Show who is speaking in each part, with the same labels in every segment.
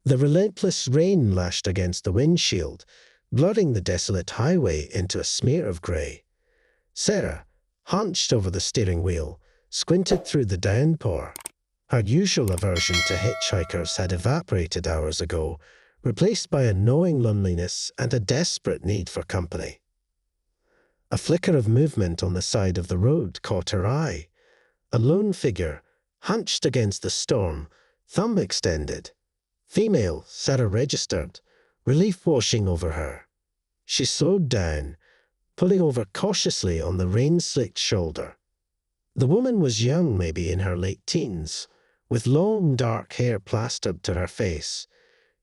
Speaker 1: The relentless rain lashed against the windshield, blurring the desolate highway into a smear of grey. Sarah, hunched over the steering wheel, squinted through the downpour. Her usual aversion to hitchhikers had evaporated hours ago, replaced by a gnawing loneliness and a desperate need for company. A flicker of movement on the side of the road caught her eye. A lone figure, hunched against the storm, thumb extended. Female, Sarah registered, relief washing over her. She slowed down, pulling over cautiously on the rain-slicked shoulder. The woman was young, maybe in her late teens, with long dark hair plastered to her face.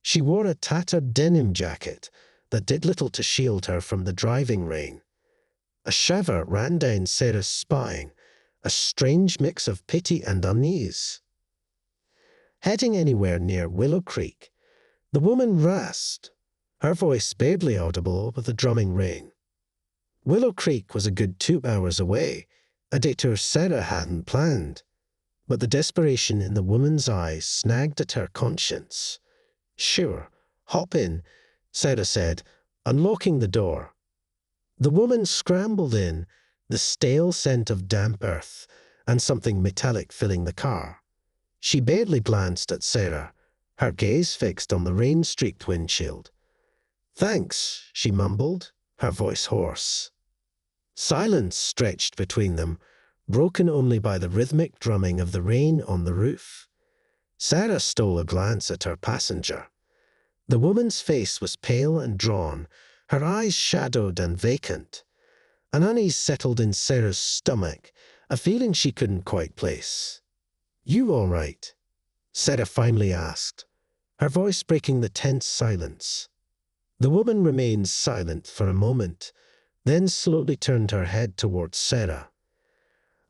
Speaker 1: She wore a tattered denim jacket that did little to shield her from the driving rain. A shiver ran down Sarah's spine, a strange mix of pity and unease. Heading anywhere near Willow Creek, the woman rasped, her voice barely audible over the drumming rain. Willow Creek was a good 2 hours away, a detour Sarah hadn't planned, but the desperation in the woman's eyes snagged at her conscience. "Sure, hop in," Sarah said, unlocking the door. The woman scrambled in, the stale scent of damp earth and something metallic filling the car. She barely glanced at Sarah, her gaze fixed on the rain-streaked windshield. "Thanks," she mumbled, her voice hoarse. Silence stretched between them, broken only by the rhythmic drumming of the rain on the roof. Sarah stole a glance at her passenger. The woman's face was pale and drawn, her eyes shadowed and vacant. An unease settled in Sarah's stomach, a feeling she couldn't quite place. "You all right?" Sarah finally asked, her voice breaking the tense silence. The woman remained silent for a moment, then slowly turned her head towards Sarah.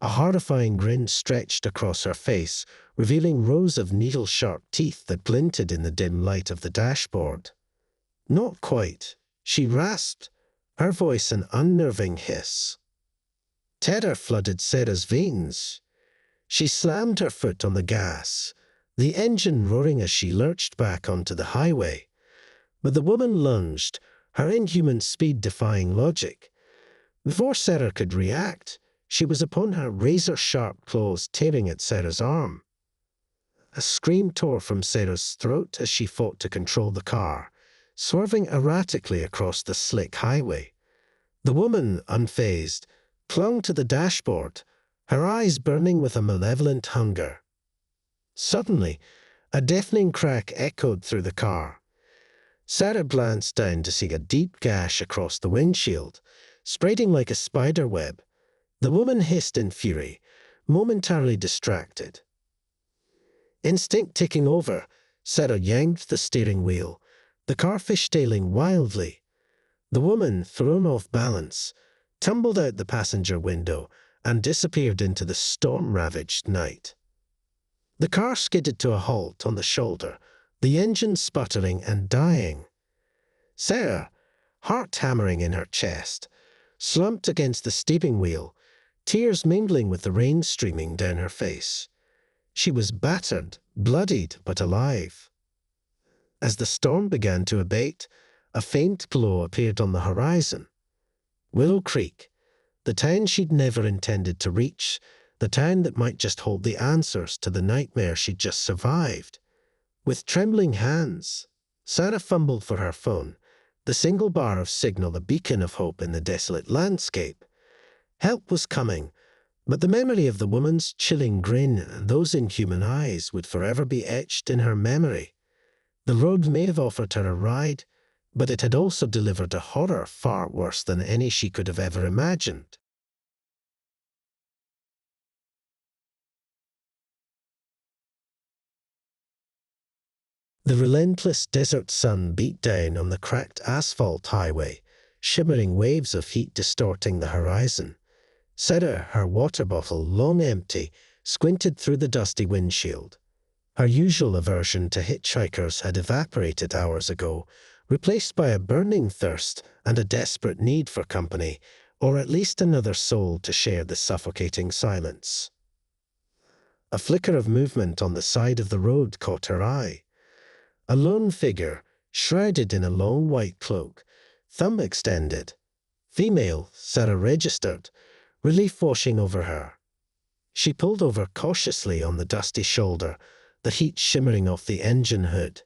Speaker 1: A horrifying grin stretched across her face, revealing rows of needle-sharp teeth that glinted in the dim light of the dashboard. "Not quite," she rasped, her voice an unnerving hiss. Terror flooded Sarah's veins. She slammed her foot on the gas, the engine roaring as she lurched back onto the highway. But the woman lunged, her inhuman speed defying logic. Before Sarah could react, she was upon her, razor-sharp claws tearing at Sarah's arm. A scream tore from Sarah's throat as she fought to control the car, swerving erratically across the slick highway. The woman, unfazed, clung to the dashboard, her eyes burning with a malevolent hunger. Suddenly, a deafening crack echoed through the car. Sarah glanced down to see a deep gash across the windshield, spreading like a spider web. The woman hissed in fury, momentarily distracted. Instinct taking over, Sarah yanked the steering wheel, the car fishtailing wildly. The woman, thrown off balance, tumbled out the passenger window and disappeared into the storm-ravaged night. The car skidded to a halt on the shoulder, the engine sputtering and dying. Sarah, heart hammering in her chest, slumped against the steering wheel, tears mingling with the rain streaming down her face. She was battered, bloodied, but alive. As the storm began to abate, a faint glow appeared on the horizon. Willow Creek, the town she'd never intended to reach, the town that might just hold the answers to the nightmare she'd just survived. With trembling hands, Sarah fumbled for her phone, the single bar of signal a beacon of hope in the desolate landscape. Help was coming, but the memory of the woman's chilling grin and those inhuman eyes would forever be etched in her memory. The road may have offered her a ride, but it had also delivered a horror far worse than any she could have ever imagined. The relentless desert sun beat down on the cracked asphalt highway, shimmering waves of heat distorting the horizon. Sarah, her water bottle long empty, squinted through the dusty windshield. Her usual aversion to hitchhikers had evaporated hours ago, replaced by a burning thirst and a desperate need for company, or at least another soul to share the suffocating silence. A flicker of movement on the side of the road caught her eye. a lone figure, shrouded in a long white cloak, thumb extended. Female, Sarah registered, relief washing over her. She pulled over cautiously on the dusty shoulder, the heat shimmering off the engine hood.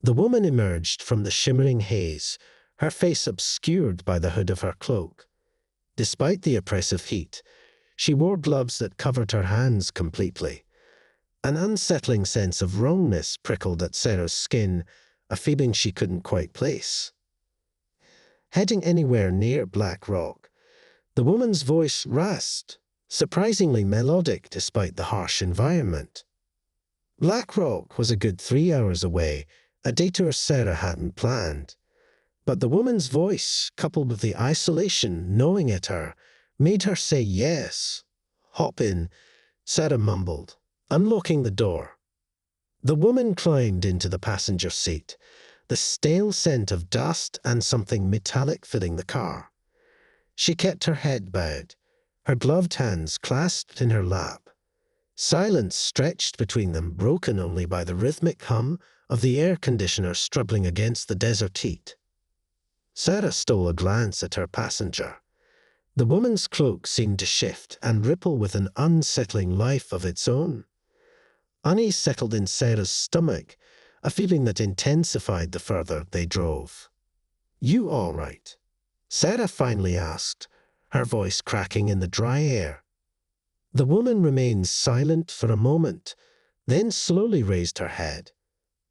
Speaker 1: The woman emerged from the shimmering haze, her face obscured by the hood of her cloak. Despite the oppressive heat, she wore gloves that covered her hands completely. An unsettling sense of wrongness prickled at Sarah's skin, a feeling she couldn't quite place. Heading anywhere near Black Rock, the woman's voice rasped, surprisingly melodic despite the harsh environment. Black Rock was a good 3 hours away, a detour Sarah hadn't planned. But the woman's voice, coupled with the isolation gnawing at her, made her say yes. "Hop in," Sarah mumbled, unlocking the door. The woman climbed into the passenger seat, the stale scent of dust and something metallic filling the car. She kept her head bowed, her gloved hands clasped in her lap. Silence stretched between them, broken only by the rhythmic hum of the air conditioner struggling against the desert heat. Sarah stole a glance at her passenger. The woman's cloak seemed to shift and ripple with an unsettling life of its own. Unease settled in Sarah's stomach, a feeling that intensified the further they drove. "You all right?" Sarah finally asked, her voice cracking in the dry air. The woman remained silent for a moment, then slowly raised her head.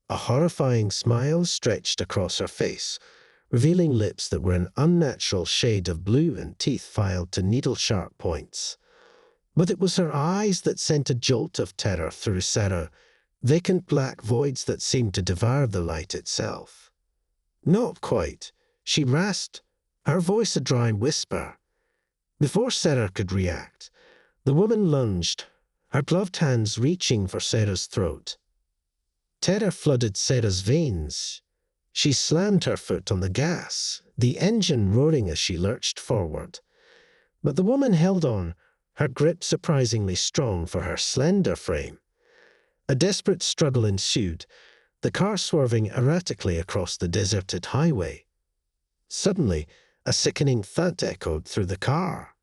Speaker 1: A horrifying smile stretched across her face, revealing lips that were an unnatural shade of blue and teeth filed to needle-sharp points. But it was her eyes that sent a jolt of terror through Sarah, vacant black voids that seemed to devour the light itself. "Not quite," she rasped, her voice a dry whisper. Before Sarah could react, the woman lunged, her gloved hands reaching for Sarah's throat. Terror flooded Sarah's veins. She slammed her foot on the gas, the engine roaring as she lurched forward. But the woman held on, her grip surprisingly strong for her slender frame. A desperate struggle ensued, the car swerving erratically across the deserted highway. Suddenly, a sickening thud echoed through the car.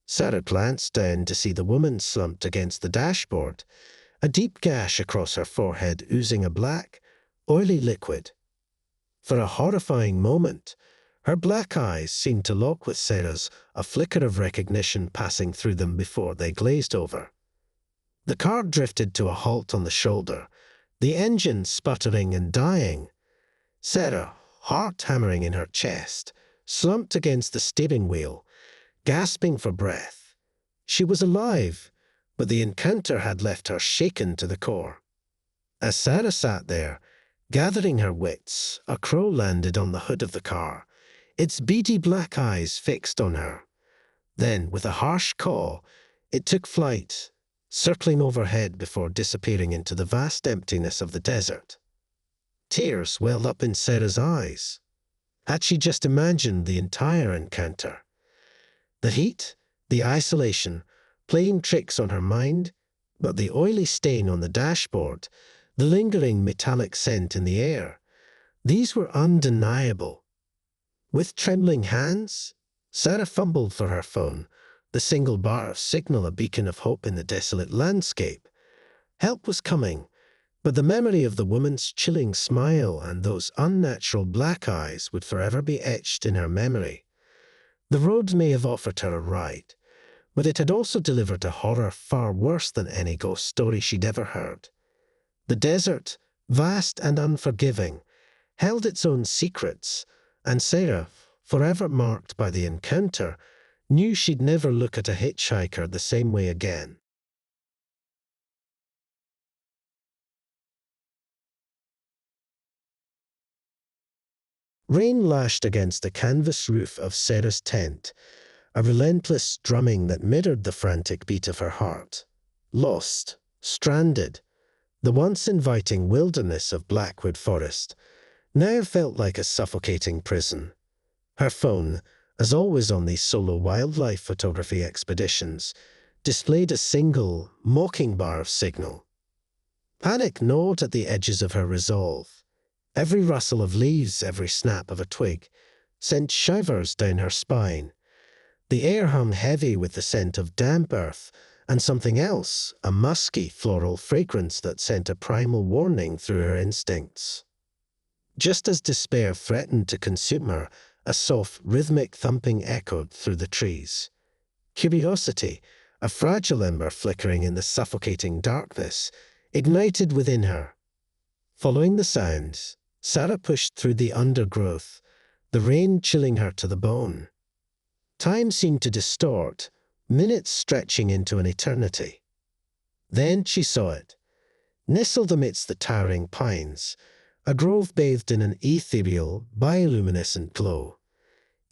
Speaker 1: Sarah glanced down to see the woman slumped against the dashboard, a deep gash across her forehead oozing a black, oily liquid. For a horrifying moment, her black eyes seemed to lock with Sarah's, a flicker of recognition passing through them before they glazed over. The car drifted to a halt on the shoulder, the engine sputtering and dying. Sarah, heart hammering in her chest, slumped against the steering wheel, gasping for breath. She was alive, but the encounter had left her shaken to the core. As Sarah sat there, gathering her wits, a crow landed on the hood of the car, its beady black eyes fixed on her. Then, with a harsh caw, it took flight, circling overhead before disappearing into the vast emptiness of the desert. Tears welled up in Sarah's eyes. Had she just imagined the entire encounter? The heat, the isolation, playing tricks on her mind, but the oily stain on the dashboard, the lingering metallic scent in the air, these were undeniable. With trembling hands, Sarah fumbled for her phone, the single bar of signal a beacon of hope in the desolate landscape. Help was coming, but the memory of the woman's chilling smile and those unnatural black eyes would forever be etched in her memory. The road may have offered her a ride, but it had also delivered a horror far worse than any ghost story she'd ever heard. The desert, vast and unforgiving, held its own secrets, and Sarah, forever marked by the encounter, knew she'd never look at a hitchhiker the same way again. Rain lashed against the canvas roof of Sarah's tent, a relentless drumming that mirrored the frantic beat of her heart. Lost, stranded, the once inviting wilderness of Blackwood Forest now felt like a suffocating prison. Her phone, as always on these solo wildlife photography expeditions, displayed a single, mocking bar of signal. Panic gnawed at the edges of her resolve. Every rustle of leaves, every snap of a twig, sent shivers down her spine. The air hung heavy with the scent of damp earth and something else, a musky floral fragrance that sent a primal warning through her instincts. Just as despair threatened to consume her, a soft, rhythmic thumping echoed through the trees. Curiosity, a fragile ember flickering in the suffocating darkness, ignited within her. Following the sounds, Sarah pushed through the undergrowth, the rain chilling her to the bone. Time seemed to distort, minutes stretching into an eternity. Then she saw it. Nestled amidst the towering pines, a grove bathed in an ethereal, bioluminescent glow.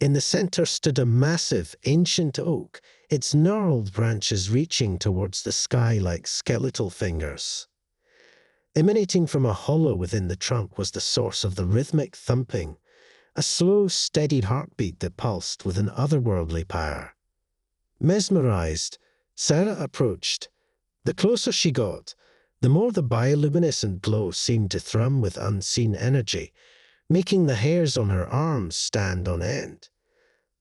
Speaker 1: In the center stood a massive, ancient oak, its gnarled branches reaching towards the sky like skeletal fingers. Emanating from a hollow within the trunk was the source of the rhythmic thumping, a slow, steady heartbeat that pulsed with an otherworldly power. Mesmerized, Sarah approached. The closer she got, the more the bioluminescent glow seemed to thrum with unseen energy, making the hairs on her arms stand on end.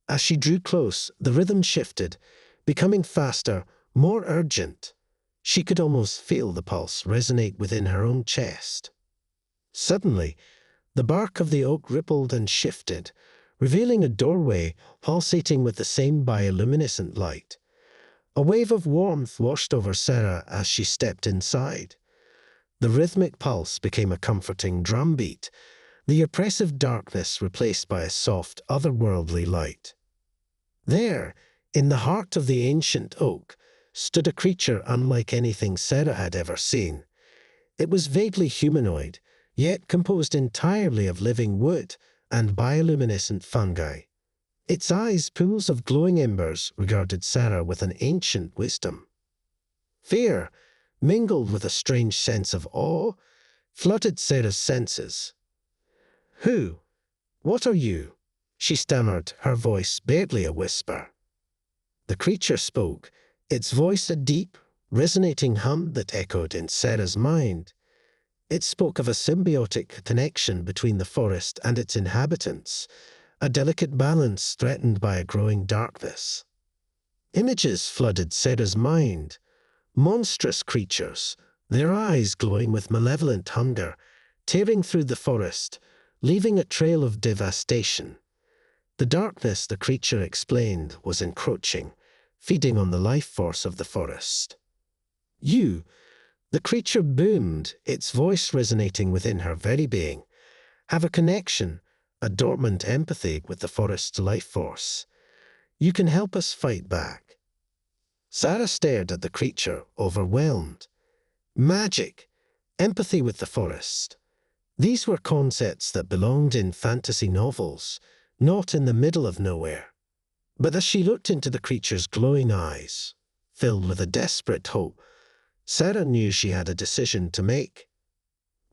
Speaker 1: As she drew close, the rhythm shifted, becoming faster, more urgent. She could almost feel the pulse resonate within her own chest. Suddenly, the bark of the oak rippled and shifted, revealing a doorway pulsating with the same bioluminescent light. A wave of warmth washed over Sarah as she stepped inside. The rhythmic pulse became a comforting drumbeat, the oppressive darkness replaced by a soft, otherworldly light. There, in the heart of the ancient oak, stood a creature unlike anything Sarah had ever seen. It was vaguely humanoid, yet composed entirely of living wood and bioluminescent fungi. Its eyes, pools of glowing embers, regarded Sarah with an ancient wisdom. Fear, mingled with a strange sense of awe, flooded Sarah's senses. "Who? What are you?" she stammered, her voice barely a whisper. The creature spoke, its voice a deep, resonating hum that echoed in Sarah's mind. It spoke of a symbiotic connection between the forest and its inhabitants, a delicate balance threatened by a growing darkness. Images flooded Sarah's mind. Monstrous creatures, their eyes glowing with malevolent hunger, tearing through the forest, leaving a trail of devastation. The darkness, the creature explained, was encroaching, feeding on the life force of the forest. "You," the creature boomed, its voice resonating within her very being, "have a connection, a dormant empathy with the forest's life force. You can help us fight back." Sarah stared at the creature, overwhelmed. Magic, empathy with the forest. These were concepts that belonged in fantasy novels, not in the middle of nowhere. But as she looked into the creature's glowing eyes, filled with a desperate hope, Sarah knew she had a decision to make.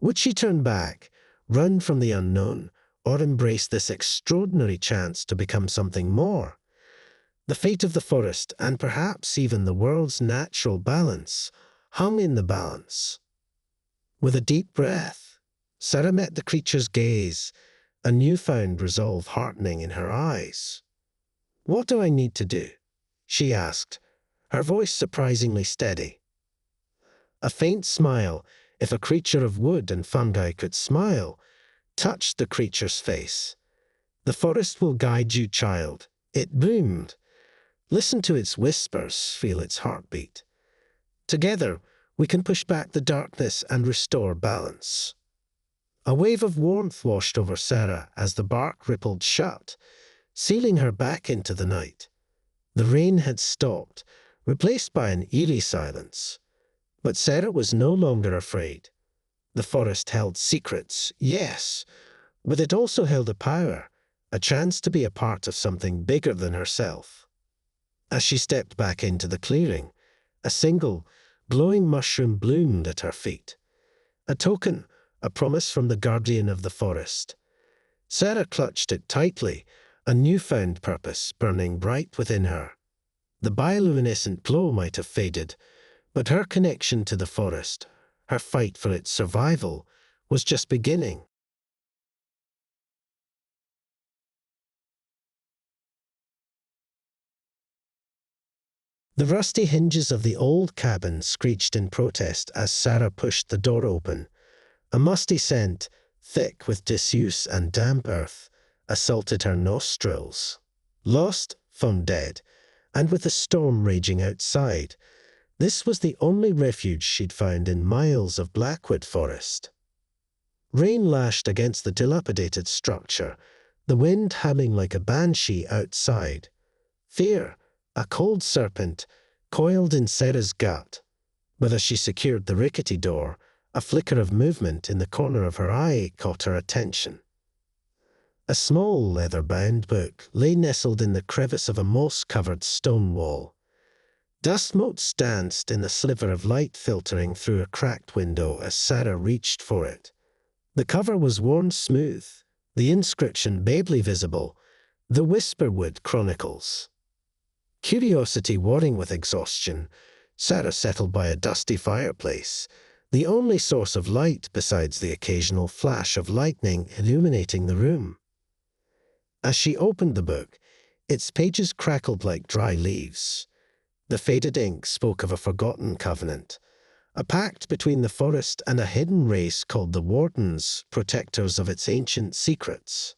Speaker 1: Would she turn back, run from the unknown, or embrace this extraordinary chance to become something more? The fate of the forest, and perhaps even the world's natural balance, hung in the balance. With a deep breath, Sarah met the creature's gaze, a newfound resolve heartening in her eyes. "What do I need to do?" she asked, her voice surprisingly steady. A faint smile, if a creature of wood and fungi could smile, touched the creature's face. "The forest will guide you, child," it boomed. "Listen to its whispers, feel its heartbeat. Together, we can push back the darkness and restore balance." A wave of warmth washed over Sarah as the bark rippled shut, sealing her back into the night. The rain had stopped, replaced by an eerie silence. But Sarah was no longer afraid. The forest held secrets, yes, but it also held a power, a chance to be a part of something bigger than herself. As she stepped back into the clearing, a single, glowing mushroom bloomed at her feet. A token, a promise from the guardian of the forest. Sarah clutched it tightly, a newfound purpose burning bright within her. The bioluminescent glow might have faded, but her connection to the forest, her fight for its survival, was just beginning. The rusty hinges of the old cabin screeched in protest as Sarah pushed the door open. A musty scent, thick with disuse and damp earth, assaulted her nostrils. Lost, found dead, and with a storm raging outside, this was the only refuge she'd found in miles of blackwood forest. Rain lashed against the dilapidated structure, the wind humming like a banshee outside. Fear, a cold serpent, coiled in Sarah's gut. But as she secured the rickety door, a flicker of movement in the corner of her eye caught her attention. A small leather-bound book lay nestled in the crevice of a moss-covered stone wall. Dust motes danced in the sliver of light filtering through a cracked window as Sarah reached for it. The cover was worn smooth, the inscription barely visible, "The Whisperwood Chronicles." Curiosity warring with exhaustion, Sarah settled by a dusty fireplace, the only source of light besides the occasional flash of lightning illuminating the room. As she opened the book, its pages crackled like dry leaves. The faded ink spoke of a forgotten covenant, a pact between the forest and a hidden race called the Wardens, protectors of its ancient secrets.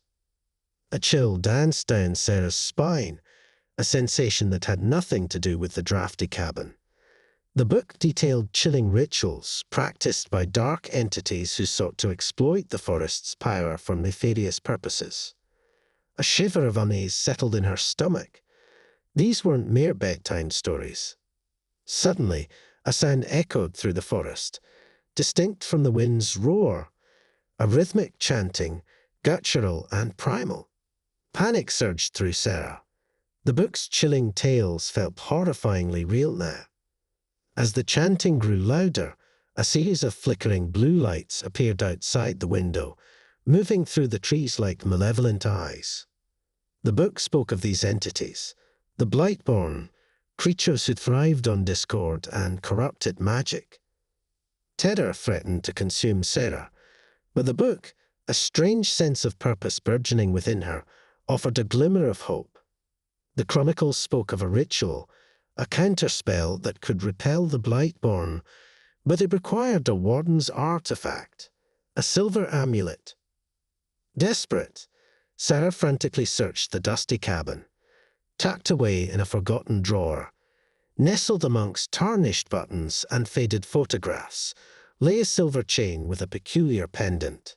Speaker 1: A chill danced down Sarah's spine, a sensation that had nothing to do with the drafty cabin. The book detailed chilling rituals practiced by dark entities who sought to exploit the forest's power for nefarious purposes. A shiver of unease settled in her stomach. These weren't mere bedtime stories. Suddenly, a sound echoed through the forest, distinct from the wind's roar, a rhythmic chanting, guttural and primal. Panic surged through Sarah. The book's chilling tales felt horrifyingly real now. As the chanting grew louder, a series of flickering blue lights appeared outside the window, moving through the trees like malevolent eyes. The book spoke of these entities, the Blightborn, creatures who thrived on discord and corrupted magic. Terror threatened to consume Sarah, but the book, a strange sense of purpose burgeoning within her, offered a glimmer of hope. The chronicles spoke of a ritual, a counterspell that could repel the Blightborn, but it required a warden's artifact, a silver amulet. Desperate, Sarah frantically searched the dusty cabin. Tucked away in a forgotten drawer, nestled amongst tarnished buttons and faded photographs, lay a silver chain with a peculiar pendant.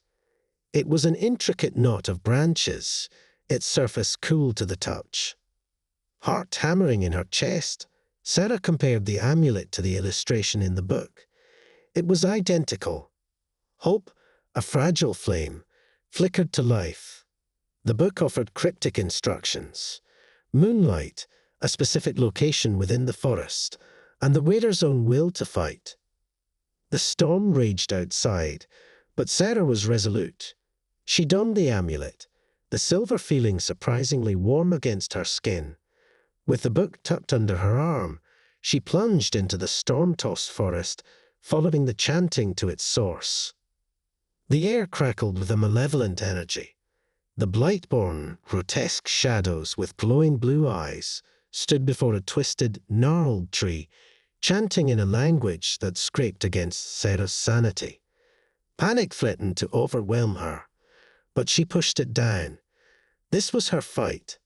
Speaker 1: It was an intricate knot of branches, its surface cool to the touch. Heart hammering in her chest, Sarah compared the amulet to the illustration in the book. It was identical. Hope, a fragile flame, flickered to life. The book offered cryptic instructions. Moonlight, a specific location within the forest, and the wearer's own will to fight. The storm raged outside, but Sarah was resolute. She donned the amulet, the silver feeling surprisingly warm against her skin. With the book tucked under her arm, she plunged into the storm-tossed forest, following the chanting to its source. The air crackled with a malevolent energy. The Blightborn, grotesque shadows with glowing blue eyes, stood before a twisted, gnarled tree, chanting in a language that scraped against Sarah's sanity. Panic threatened to overwhelm her, but she pushed it down. This was her fight.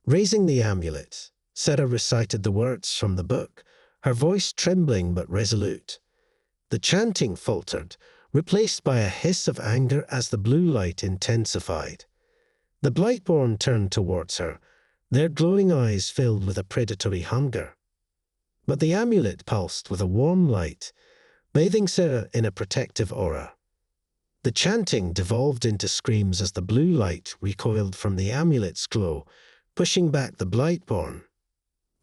Speaker 1: Raising the amulet, Sarah recited the words from the book, her voice trembling but resolute. The chanting faltered, replaced by a hiss of anger as the blue light intensified. The Blightborn turned towards her, their glowing eyes filled with a predatory hunger. But the amulet pulsed with a warm light, bathing Sarah in a protective aura. The chanting devolved into screams as the blue light recoiled from the amulet's glow, pushing back the Blightborn.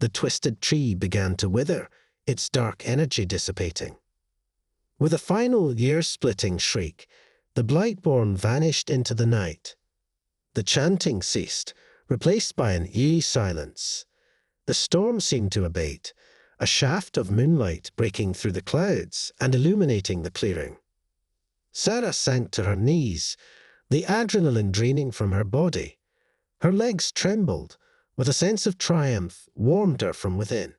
Speaker 1: The twisted tree began to wither, its dark energy dissipating. With a final ear-splitting shriek, the Blightborn vanished into the night. The chanting ceased, replaced by an eerie silence. The storm seemed to abate, a shaft of moonlight breaking through the clouds and illuminating the clearing. Sarah sank to her knees, the adrenaline draining from her body. Her legs trembled, but a sense of triumph warmed her from within.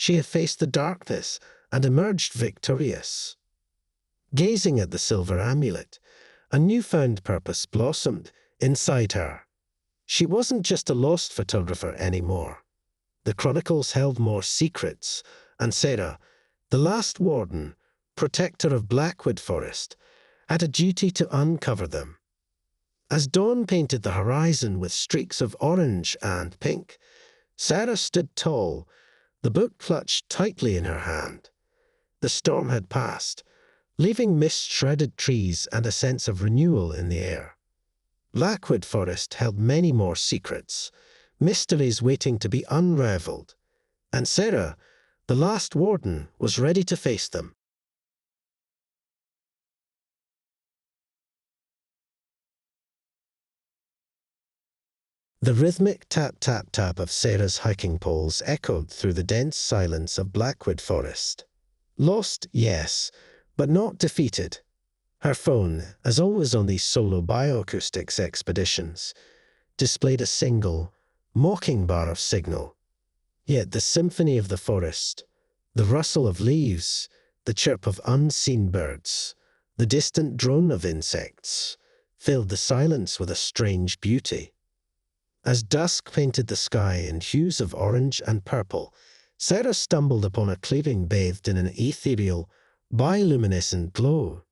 Speaker 1: she had faced the darkness and emerged victorious. Gazing at the silver amulet, a newfound purpose blossomed inside her. She wasn't just a lost photographer anymore. The Chronicles held more secrets, and Sarah, the last warden, protector of Blackwood Forest, had a duty to uncover them. As dawn painted the horizon with streaks of orange and pink, Sarah stood tall, the book clutched tightly in her hand. The storm had passed, leaving mist-shredded trees and a sense of renewal in the air. Blackwood Forest held many more secrets, mysteries waiting to be unraveled, and Sarah, the last warden, was ready to face them. The rhythmic tap-tap-tap of Sarah's hiking poles echoed through the dense silence of Blackwood Forest. Lost, yes, but not defeated. Her phone, as always on these solo bioacoustics expeditions, displayed a single, mocking bar of signal. Yet the symphony of the forest, the rustle of leaves, the chirp of unseen birds, the distant drone of insects, filled the silence with a strange beauty. As dusk painted the sky in hues of orange and purple, Sarah stumbled upon a clearing bathed in an ethereal, bioluminescent glow.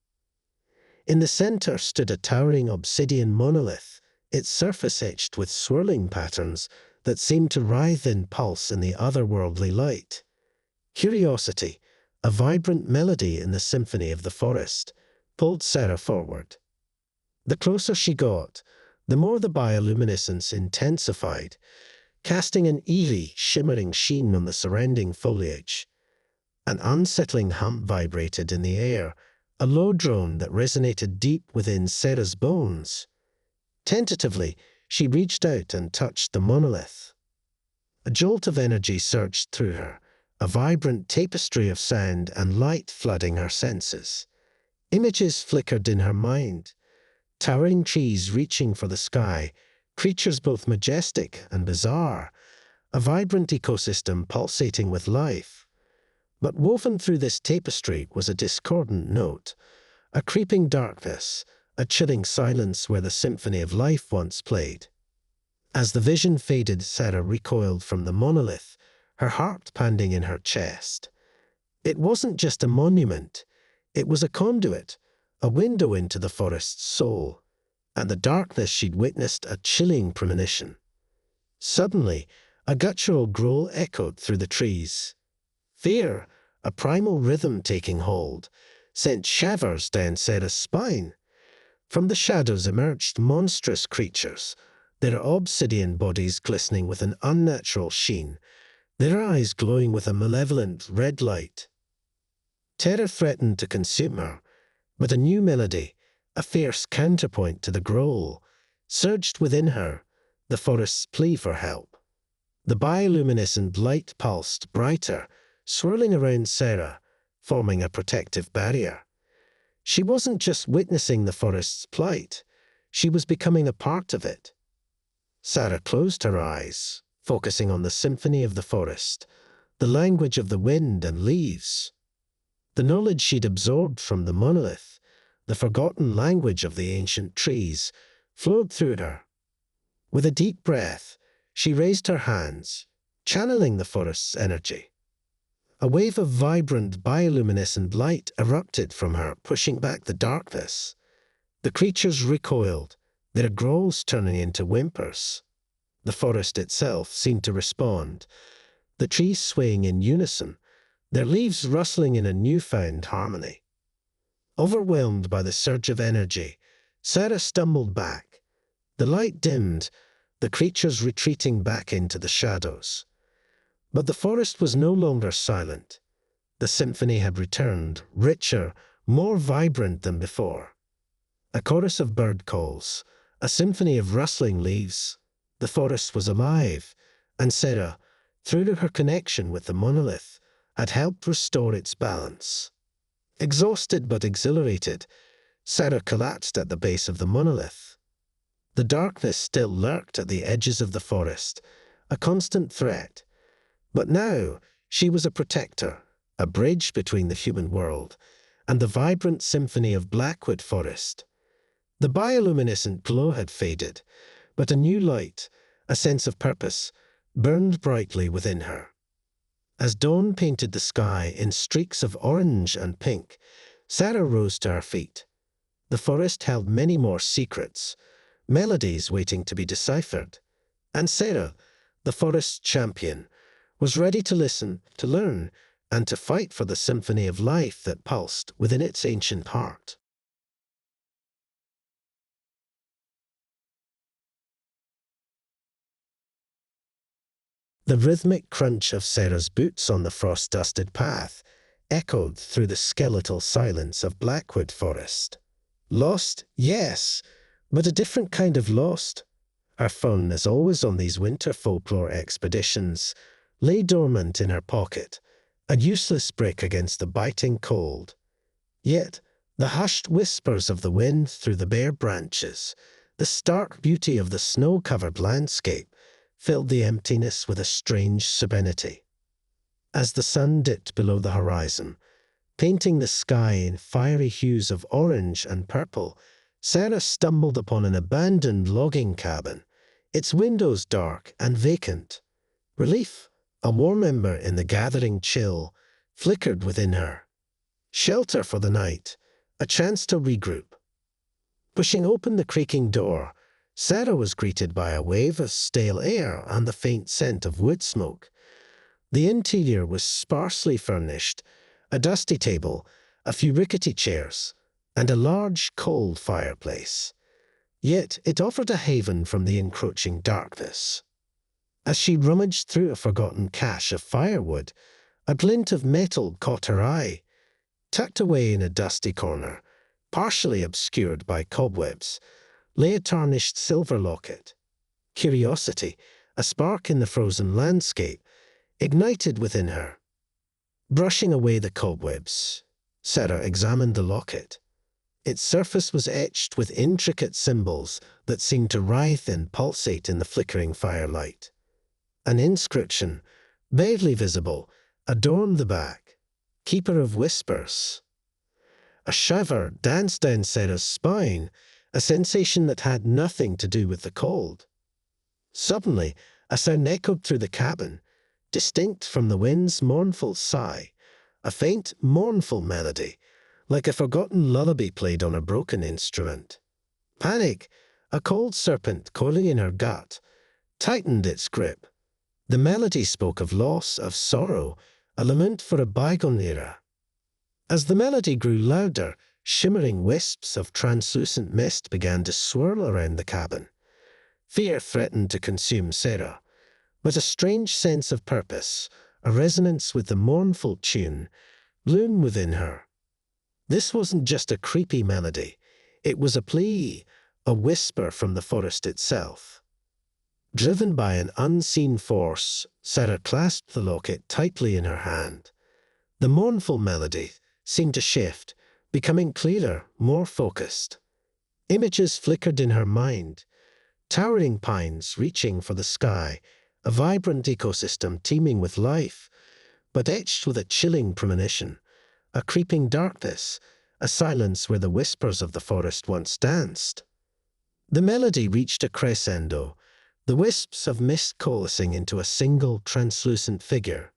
Speaker 1: In the center stood a towering obsidian monolith, its surface etched with swirling patterns that seemed to writhe in pulse in the otherworldly light. Curiosity, a vibrant melody in the symphony of the forest, pulled Sarah forward. The closer she got, the more the bioluminescence intensified, casting an eerie, shimmering sheen on the surrounding foliage. An unsettling hum vibrated in the air, a low drone that resonated deep within Sarah's bones. Tentatively, she reached out and touched the monolith. A jolt of energy surged through her, a vibrant tapestry of sound and light flooding her senses. Images flickered in her mind. Towering trees reaching for the sky, creatures both majestic and bizarre, a vibrant ecosystem pulsating with life. But woven through this tapestry was a discordant note, a creeping darkness, a chilling silence where the symphony of life once played. As the vision faded, Sarah recoiled from the monolith, her heart pounding in her chest. It wasn't just a monument, it was a conduit, a window into the forest's soul, and the darkness she'd witnessed a chilling premonition. Suddenly, a guttural growl echoed through the trees. Fear, a primal rhythm taking hold, sent shivers down Sarah's spine. From the shadows emerged monstrous creatures, their obsidian bodies glistening with an unnatural sheen, their eyes glowing with a malevolent red light. Terror threatened to consume her, but a new melody, a fierce counterpoint to the growl, surged within her, the forest's plea for help. The bioluminescent light pulsed brighter, swirling around Sarah, forming a protective barrier. She wasn't just witnessing the forest's plight, she was becoming a part of it. Sarah closed her eyes, focusing on the symphony of the forest, the language of the wind and leaves. The knowledge she'd absorbed from the monolith, the forgotten language of the ancient trees, flowed through her. With a deep breath, she raised her hands, channeling the forest's energy. A wave of vibrant bioluminescent light erupted from her, pushing back the darkness. The creatures recoiled, their growls turning into whimpers. The forest itself seemed to respond, the trees swaying in unison, their leaves rustling in a newfound harmony. Overwhelmed by the surge of energy, Sarah stumbled back. The light dimmed, the creatures retreating back into the shadows. But the forest was no longer silent. The symphony had returned, richer, more vibrant than before. A chorus of bird calls, a symphony of rustling leaves. The forest was alive, and Sarah, through her connection with the monolith, had helped restore its balance. Exhausted but exhilarated, Sarah collapsed at the base of the monolith. The darkness still lurked at the edges of the forest, a constant threat. But now, She was a protector, a bridge between the human world and the vibrant symphony of Blackwood Forest. The bioluminescent glow had faded, but a new light, a sense of purpose, burned brightly within her. As dawn painted the sky in streaks of orange and pink, Sarah rose to her feet. The forest held many more secrets, melodies waiting to be deciphered, and Sarah, the forest's champion, was ready to listen, to learn, and to fight for the symphony of life that pulsed within its ancient heart. The rhythmic crunch of Sarah's boots on the frost-dusted path echoed through the skeletal silence of Blackwood Forest. Lost, yes, but a different kind of lost. Her phone, as always on these winter folklore expeditions, lay dormant in her pocket, a useless brick against the biting cold. Yet, the hushed whispers of the wind through the bare branches, the stark beauty of the snow-covered landscape, filled the emptiness with a strange serenity. As the sun dipped below the horizon, painting the sky in fiery hues of orange and purple, Sarah stumbled upon an abandoned logging cabin, its windows dark and vacant. Relief, a warm ember in the gathering chill, flickered within her. Shelter for the night, a chance to regroup. Pushing open the creaking door, Sarah was greeted by a wave of stale air and the faint scent of wood smoke. The interior was sparsely furnished, a dusty table, a few rickety chairs, and a large, cold fireplace. Yet it offered a haven from the encroaching darkness. As she rummaged through a forgotten cache of firewood, a glint of metal caught her eye. Tucked away in a dusty corner, partially obscured by cobwebs, lay a tarnished silver locket. Curiosity, a spark in the frozen landscape, ignited within her. Brushing away the cobwebs, Sarah examined the locket. Its surface was etched with intricate symbols that seemed to writhe and pulsate in the flickering firelight. An inscription, barely visible, adorned the back. Keeper of Whispers. A shiver danced down Sarah's spine, a sensation that had nothing to do with the cold. Suddenly, a sound echoed through the cabin, distinct from the wind's mournful sigh, a faint, mournful melody, like a forgotten lullaby played on a broken instrument. Panic, a cold serpent coiling in her gut, tightened its grip. The melody spoke of loss, of sorrow, a lament for a bygone era. As the melody grew louder, shimmering wisps of translucent mist began to swirl around the cabin. Fear threatened to consume Sarah, but a strange sense of purpose, a resonance with the mournful tune, bloomed within her. This wasn't just a creepy melody. It was a plea, a whisper from the forest itself. Driven by an unseen force, Sarah clasped the locket tightly in her hand. The mournful melody seemed to shift, becoming clearer, more focused. Images flickered in her mind. Towering pines reaching for the sky, a vibrant ecosystem teeming with life, but etched with a chilling premonition, a creeping darkness, a silence where the whispers of the forest once danced. The melody reached a crescendo, the wisps of mist coalescing into a single translucent figure.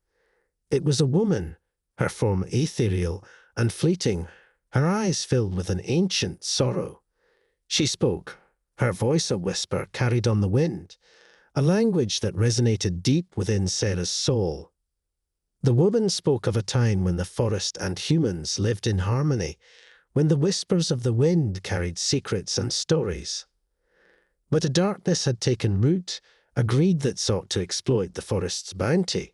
Speaker 1: It was a woman, her form ethereal and fleeting, her eyes filled with an ancient sorrow. She spoke, her voice a whisper carried on the wind, a language that resonated deep within Sarah's soul. The woman spoke of a time when the forest and humans lived in harmony, when the whispers of the wind carried secrets and stories. But a darkness had taken root, a greed that sought to exploit the forest's bounty.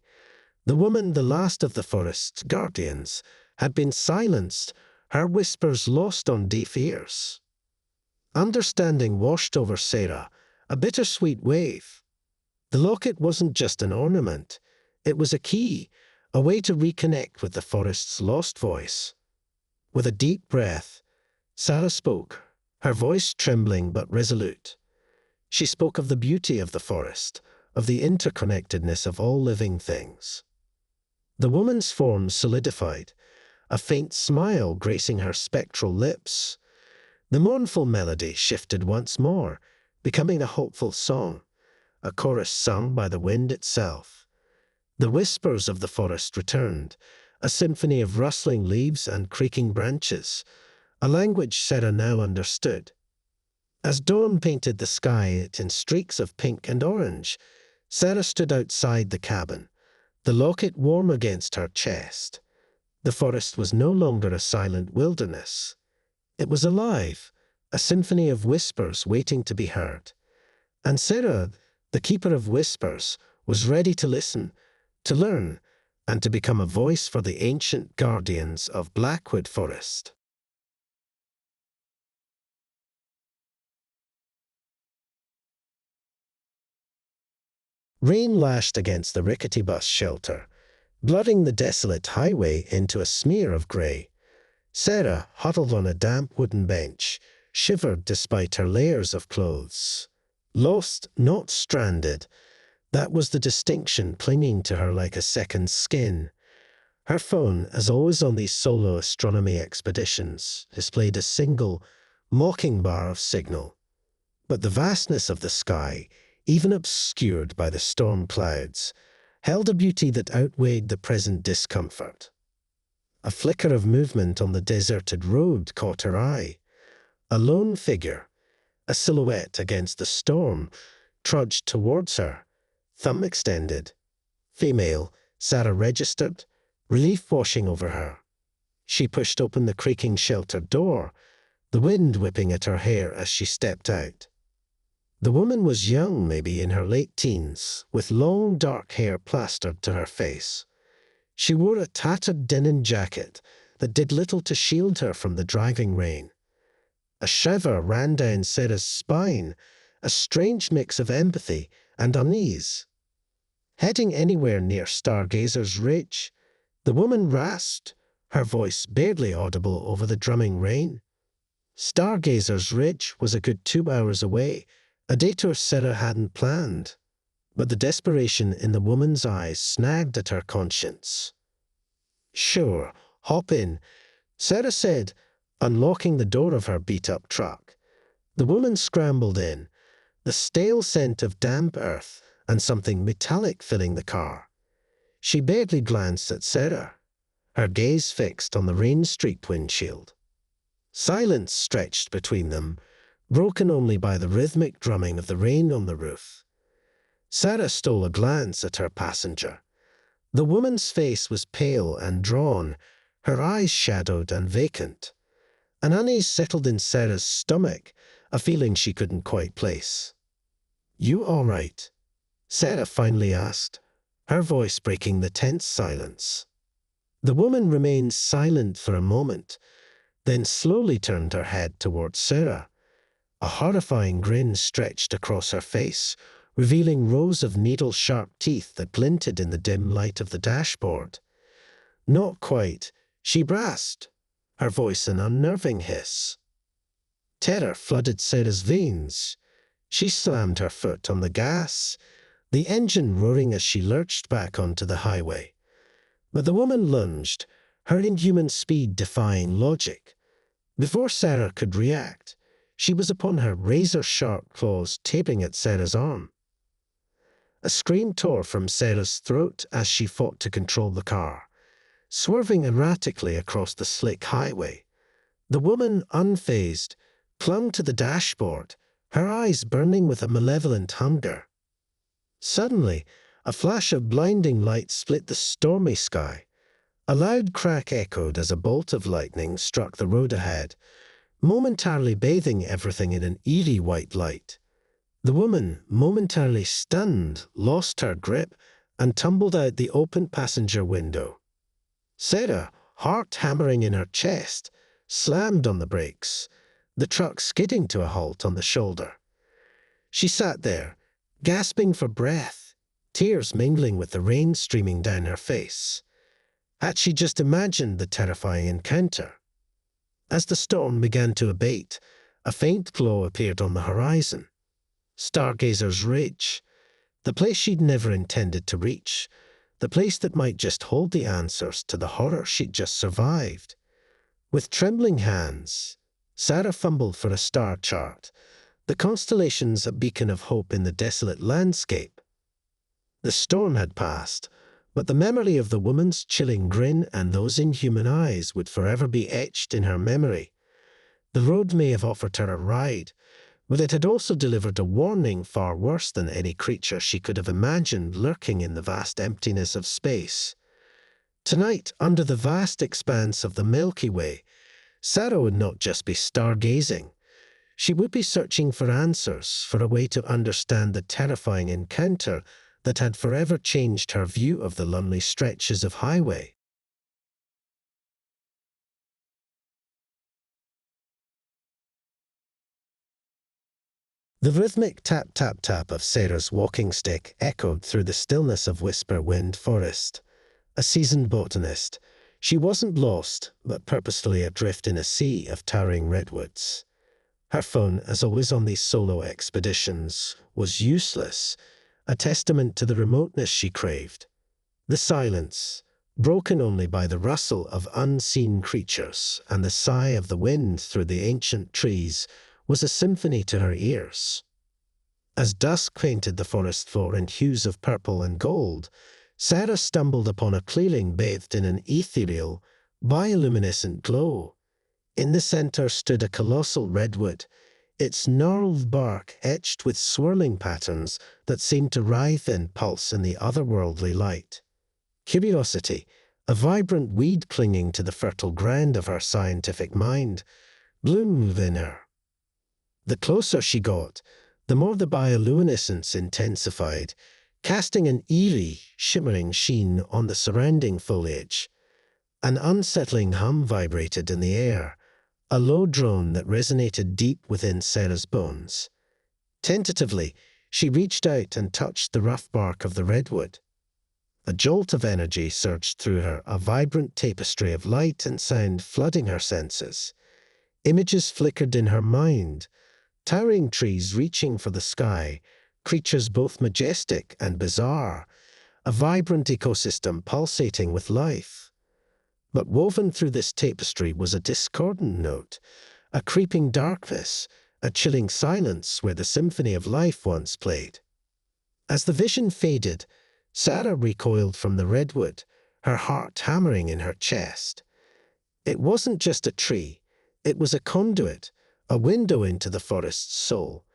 Speaker 1: The woman, the last of the forest's guardians, had been silenced, her whispers lost on deaf ears. Understanding washed over Sarah, a bittersweet wave. The locket wasn't just an ornament. It was a key, a way to reconnect with the forest's lost voice. With a deep breath, Sarah spoke, her voice trembling but resolute. She spoke of the beauty of the forest, of the interconnectedness of all living things. The woman's form solidified, a faint smile gracing her spectral lips. The mournful melody shifted once more, becoming a hopeful song, a chorus sung by the wind itself. The whispers of the forest returned, a symphony of rustling leaves and creaking branches, a language Sarah now understood. As dawn painted the sky in streaks of pink and orange, Sarah stood outside the cabin, the locket warm against her chest. The forest was no longer a silent wilderness. It was alive, a symphony of whispers waiting to be heard. And Sarah, the keeper of whispers, was ready to listen, to learn, and to become a voice for the ancient guardians of Blackwood Forest. Rain lashed against the rickety bus shelter, blotting the desolate highway into a smear of grey. Sarah, huddled on a damp wooden bench, shivered despite her layers of clothes. Lost, not stranded. That was the distinction clinging to her like a second skin. Her phone, as always on these solo astronomy expeditions, displayed a single, mocking bar of signal. But the vastness of the sky, even obscured by the storm clouds, held a beauty that outweighed the present discomfort. A flicker of movement on the deserted road caught her eye. A lone figure, a silhouette against the storm, trudged towards her, thumb extended. Female, Sarah registered, relief washing over her. She pushed open the creaking shelter door, the wind whipping at her hair as she stepped out. The woman was young, maybe in her late teens, with long dark hair plastered to her face. She wore a tattered denim jacket that did little to shield her from the driving rain. A shiver ran down Sarah's spine, a strange mix of empathy and unease. Heading anywhere near Stargazer's Ridge, the woman rasped, her voice barely audible over the drumming rain. Stargazer's Ridge was a good 2 hours away, a detour Sarah hadn't planned. But the desperation in the woman's eyes snagged at her conscience. "Sure, hop in," Sarah said, unlocking the door of her beat-up truck. The woman scrambled in, the stale scent of damp earth and something metallic filling the car. She barely glanced at Sarah, her gaze fixed on the rain-streaked windshield. Silence stretched between them, broken only by the rhythmic drumming of the rain on the roof. Sarah stole a glance at her passenger. The woman's face was pale and drawn, her eyes shadowed and vacant. An unease settled in Sarah's stomach, a feeling she couldn't quite place. "You all right?" Sarah finally asked, her voice breaking the tense silence. The woman remained silent for a moment, then slowly turned her head towards Sarah. A horrifying grin stretched across her face, revealing rows of needle-sharp teeth that glinted in the dim light of the dashboard. "Not quite," she rasped, her voice an unnerving hiss. Terror flooded Sarah's veins. She slammed her foot on the gas, the engine roaring as she lurched back onto the highway. But the woman lunged, her inhuman speed defying logic. Before Sarah could react, she was upon her, razor-sharp claws tearing at Sarah's arm. A scream tore from Sarah's throat as she fought to control the car, swerving erratically across the slick highway. The woman, unfazed, clung to the dashboard, her eyes burning with a malevolent hunger. Suddenly, a flash of blinding light split the stormy sky. A loud crack echoed as a bolt of lightning struck the road ahead, momentarily bathing everything in an eerie white light. The woman, momentarily stunned, lost her grip and tumbled out the open passenger window. Sarah, heart hammering in her chest, slammed on the brakes, the truck skidding to a halt on the shoulder. She sat there, gasping for breath, tears mingling with the rain streaming down her face. Had she just imagined the terrifying encounter? As the storm began to abate, a faint glow appeared on the horizon. Stargazer's Ridge, the place she'd never intended to reach, the place that might just hold the answers to the horror she'd just survived. With trembling hands, Sarah fumbled for a star chart, the constellations a beacon of hope in the desolate landscape. The storm had passed, but the memory of the woman's chilling grin and those inhuman eyes would forever be etched in her memory. The road may have offered her a ride, but it had also delivered a warning far worse than any creature she could have imagined lurking in the vast emptiness of space. Tonight, under the vast expanse of the Milky Way, Sarah would not just be stargazing. She would be searching for answers, for a way to understand the terrifying encounter that had forever changed her view of the lonely stretches of highway. The rhythmic tap-tap-tap of Sarah's walking stick echoed through the stillness of Whisperwood Forest. A seasoned botanist, she wasn't lost, but purposefully adrift in a sea of towering redwoods. Her phone, as always on these solo expeditions, was useless, a testament to the remoteness she craved. The silence, broken only by the rustle of unseen creatures and the sigh of the wind through the ancient trees, was a symphony to her ears. As dusk painted the forest floor in hues of purple and gold, Sarah stumbled upon a clearing bathed in an ethereal, bioluminescent glow. In the center stood a colossal redwood, its gnarled bark etched with swirling patterns that seemed to writhe and pulse in the otherworldly light. Curiosity, a vibrant weed clinging to the fertile ground of her scientific mind, bloomed within her. The closer she got, the more the bioluminescence intensified, casting an eerie, shimmering sheen on the surrounding foliage. An unsettling hum vibrated in the air, a low drone that resonated deep within Sarah's bones. Tentatively, she reached out and touched the rough bark of the redwood. A jolt of energy surged through her, a vibrant tapestry of light and sound flooding her senses. Images flickered in her mind, towering trees reaching for the sky, creatures both majestic and bizarre, a vibrant ecosystem pulsating with life. But woven through this tapestry was a discordant note, a creeping darkness, a chilling silence where the symphony of life once played. As the vision faded, Sarah recoiled from the redwood, her heart hammering in her chest. It wasn't just a tree, it was a conduit, a window into the forest's soul,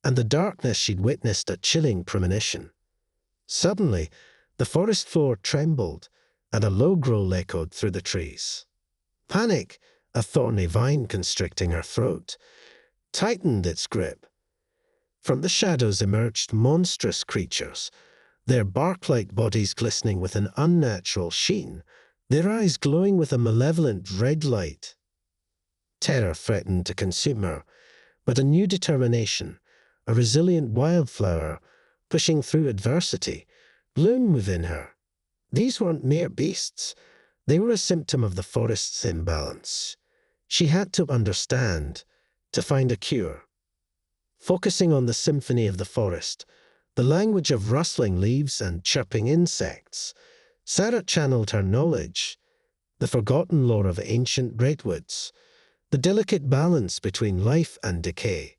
Speaker 1: and the darkness she'd witnessed a chilling premonition. Suddenly, the forest floor trembled, and a low growl echoed through the trees. Panic, a thorny vine constricting her throat, tightened its grip. From the shadows emerged monstrous creatures, their bark-like bodies glistening with an unnatural sheen, their eyes glowing with a malevolent red light. Terror threatened to consume her, but a new determination, a resilient wildflower, pushing through adversity, bloomed within her. These weren't mere beasts. They were a symptom of the forest's imbalance. She had to understand, to find a cure. Focusing on the symphony of the forest, the language of rustling leaves and chirping insects, Sarah channeled her knowledge, the forgotten lore of ancient redwoods, the delicate balance between life and decay.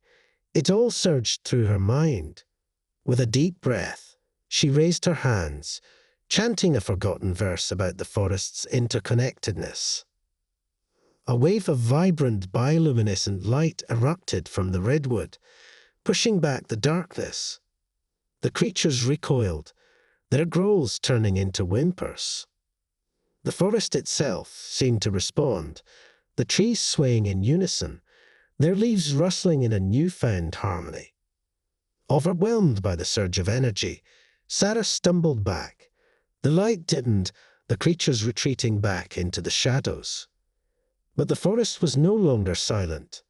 Speaker 1: It all surged through her mind. With a deep breath, she raised her hands, chanting a forgotten verse about the forest's interconnectedness. A wave of vibrant bioluminescent light erupted from the redwood, pushing back the darkness. The creatures recoiled, their growls turning into whimpers. The forest itself seemed to respond, the trees swaying in unison, their leaves rustling in a newfound harmony. Overwhelmed by the surge of energy, Sarah stumbled back. The light dimmed, the creatures retreating back into the shadows. But the forest was no longer silent.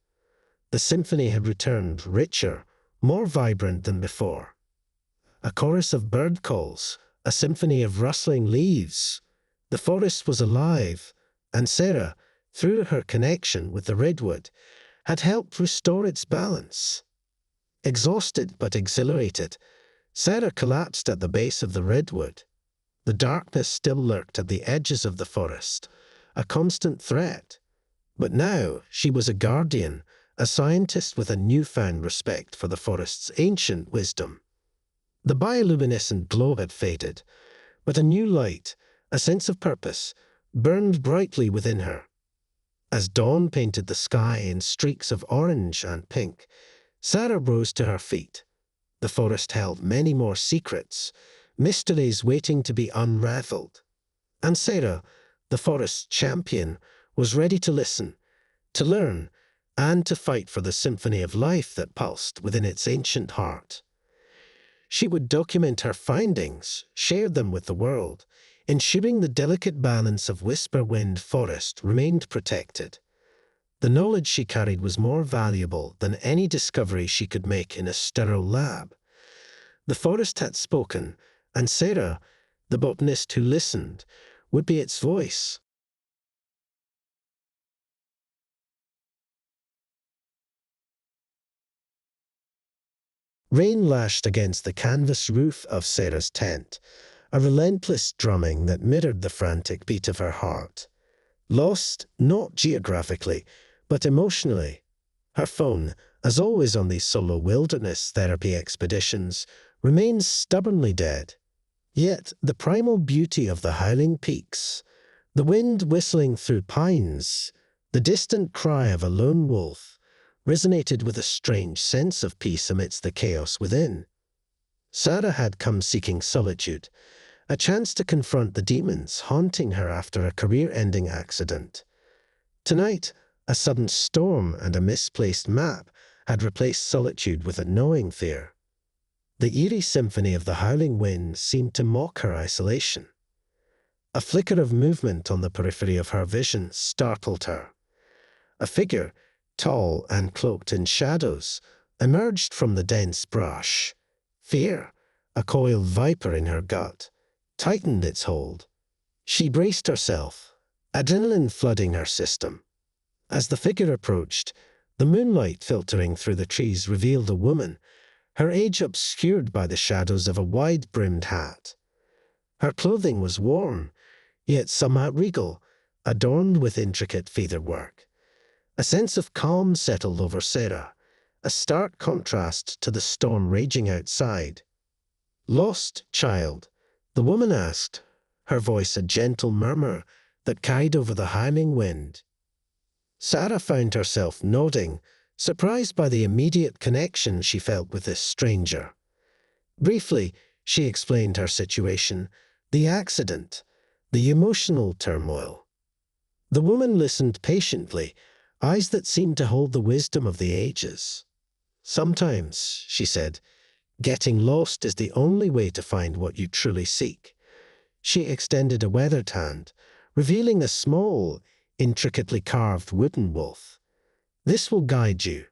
Speaker 1: The symphony had returned, richer, more vibrant than before. A chorus of bird calls, a symphony of rustling leaves. The forest was alive, and Sarah, through her connection with the redwood, had helped restore its balance. Exhausted but exhilarated, Sarah collapsed at the base of the redwood. The darkness still lurked at the edges of the forest, a constant threat. But now she was a guardian, a scientist with a newfound respect for the forest's ancient wisdom. The bioluminescent glow had faded, but a new light, a sense of purpose, burned brightly within her. As dawn painted the sky in streaks of orange and pink, Sarah rose to her feet. The forest held many more secrets, mysteries waiting to be unraveled. And Sarah, the forest's champion, was ready to listen, to learn, and to fight for the symphony of life that pulsed within its ancient heart. She would document her findings, share them with the world, ensuring the delicate balance of Whisperwood Forest remained protected. The knowledge she carried was more valuable than any discovery she could make in a sterile lab. The forest had spoken, and Sarah, the botanist who listened, would be its voice. Rain lashed against the canvas roof of Sarah's tent, a relentless drumming that mirrored the frantic beat of her heart. Lost, not geographically, but emotionally. Her phone, as always on these solo wilderness therapy expeditions, remains stubbornly dead. Yet the primal beauty of the howling peaks, the wind whistling through pines, the distant cry of a lone wolf, resonated with a strange sense of peace amidst the chaos within. Sarah had come seeking solitude, a chance to confront the demons haunting her after a career-ending accident. Tonight, a sudden storm and a misplaced map had replaced solitude with a gnawing fear. The eerie symphony of the howling wind seemed to mock her isolation. A flicker of movement on the periphery of her vision startled her. A figure, tall and cloaked in shadows, emerged from the dense brush. Fear, a coiled viper in her gut, tightened its hold. She braced herself, adrenaline flooding her system. As the figure approached, the moonlight filtering through the trees revealed a woman, her age obscured by the shadows of a wide-brimmed hat. Her clothing was worn, yet somehow regal, adorned with intricate featherwork. A sense of calm settled over Sarah, a stark contrast to the storm raging outside. "Lost, child?" the woman asked, her voice a gentle murmur that carried over the howling wind. Sarah found herself nodding, surprised by the immediate connection she felt with this stranger. Briefly, she explained her situation, the accident, the emotional turmoil. The woman listened patiently, eyes that seemed to hold the wisdom of the ages. "Sometimes," she said, "getting lost is the only way to find what you truly seek." She extended a weathered hand, revealing a small, intricately carved wooden wolf. "This will guide you."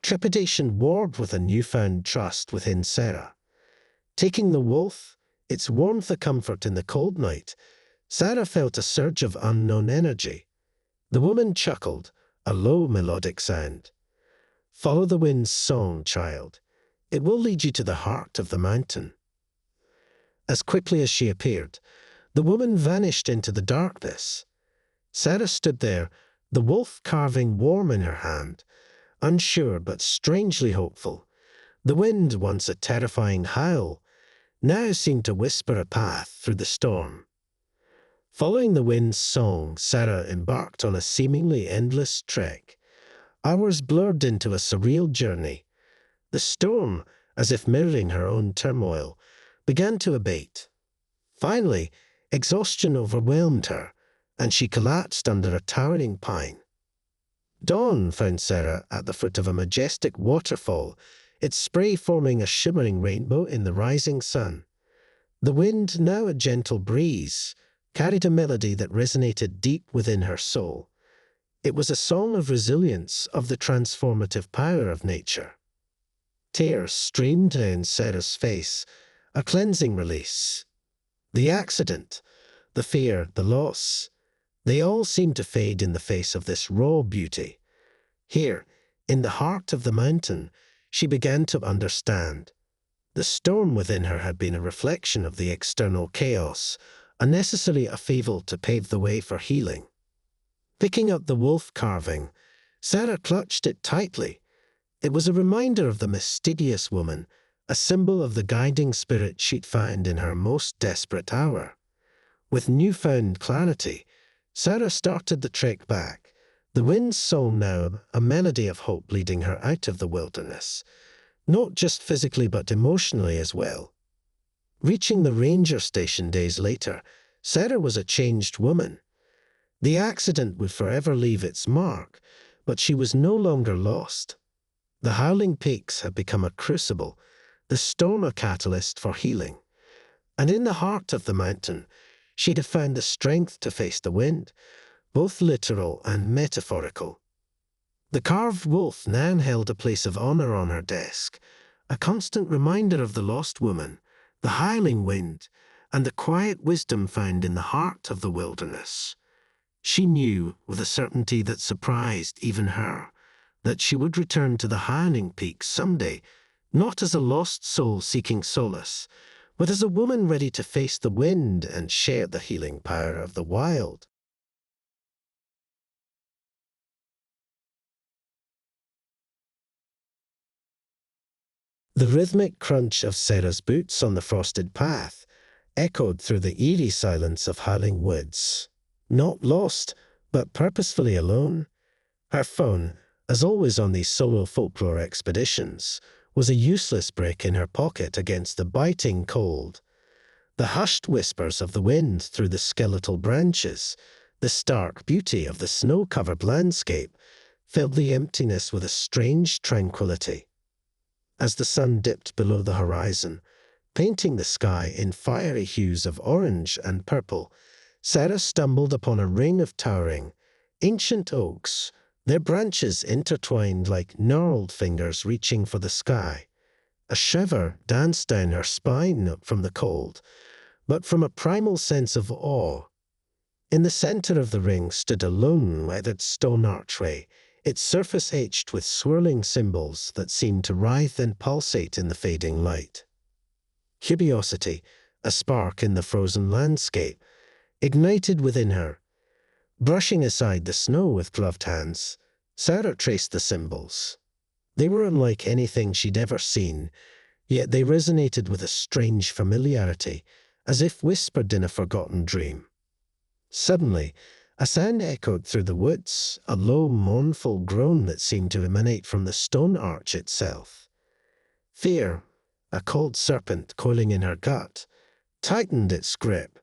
Speaker 1: Trepidation warred with a newfound trust within Sarah. Taking the wolf, its warmth a comfort in the cold night, Sarah felt a surge of unknown energy. The woman chuckled, a low melodic sound. "Follow the wind's song, child. It will lead you to the heart of the mountain." As quickly as she appeared, the woman vanished into the darkness. Sarah stood there, the wolf carving warm in her hand, unsure but strangely hopeful. The wind, once a terrifying howl, now seemed to whisper a path through the storm. Following the wind's song, Sarah embarked on a seemingly endless trek. Hours blurred into a surreal journey. The storm, as if mirroring her own turmoil, began to abate. Finally, exhaustion overwhelmed her, and she collapsed under a towering pine. Dawn found Sarah at the foot of a majestic waterfall, its spray forming a shimmering rainbow in the rising sun. The wind, now a gentle breeze, carried a melody that resonated deep within her soul. It was a song of resilience, of the transformative power of nature. Tears streamed down Sarah's face, a cleansing release. The accident, the fear, the loss, they all seemed to fade in the face of this raw beauty. Here, in the heart of the mountain, she began to understand. The storm within her had been a reflection of the external chaos, a necessary upheaval to pave the way for healing. Picking up the wolf carving, Sarah clutched it tightly. It was a reminder of the mysterious woman, a symbol of the guiding spirit she'd found in her most desperate hour. With newfound clarity, Sarah started the trek back, the wind's song now a melody of hope leading her out of the wilderness, not just physically but emotionally as well. Reaching the ranger station days later, Sarah was a changed woman. The accident would forever leave its mark, but she was no longer lost. The howling peaks had become a crucible, the storm a catalyst for healing. And in the heart of the mountain, she'd have found the strength to face the wind, both literal and metaphorical. The carved wolf now held a place of honor on her desk, a constant reminder of the lost woman, the howling wind, and the quiet wisdom found in the heart of the wilderness. She knew, with a certainty that surprised even her, that she would return to the howling peaks someday, not as a lost soul seeking solace, but as a woman ready to face the wind and share the healing power of the wild. The rhythmic crunch of Sarah's boots on the frosted path echoed through the eerie silence of howling woods. Not lost, but purposefully alone. Her phone, as always on these solo folklore expeditions, was a useless brick in her pocket against the biting cold. The hushed whispers of the wind through the skeletal branches, the stark beauty of the snow-covered landscape, filled the emptiness with a strange tranquility. As the sun dipped below the horizon, painting the sky in fiery hues of orange and purple, Sarah stumbled upon a ring of towering, ancient oaks, their branches intertwined like gnarled fingers reaching for the sky. A shiver danced down her spine not from the cold, but from a primal sense of awe. In the center of the ring stood a lone, weathered stone archway, its surface etched with swirling symbols that seemed to writhe and pulsate in the fading light. Curiosity, a spark in the frozen landscape, ignited within her. Brushing aside the snow with gloved hands, Sarah traced the symbols. They were unlike anything she'd ever seen, yet they resonated with a strange familiarity, as if whispered in a forgotten dream. Suddenly, a sound echoed through the woods, a low, mournful groan that seemed to emanate from the stone arch itself. Fear, a cold serpent coiling in her gut, tightened its grip.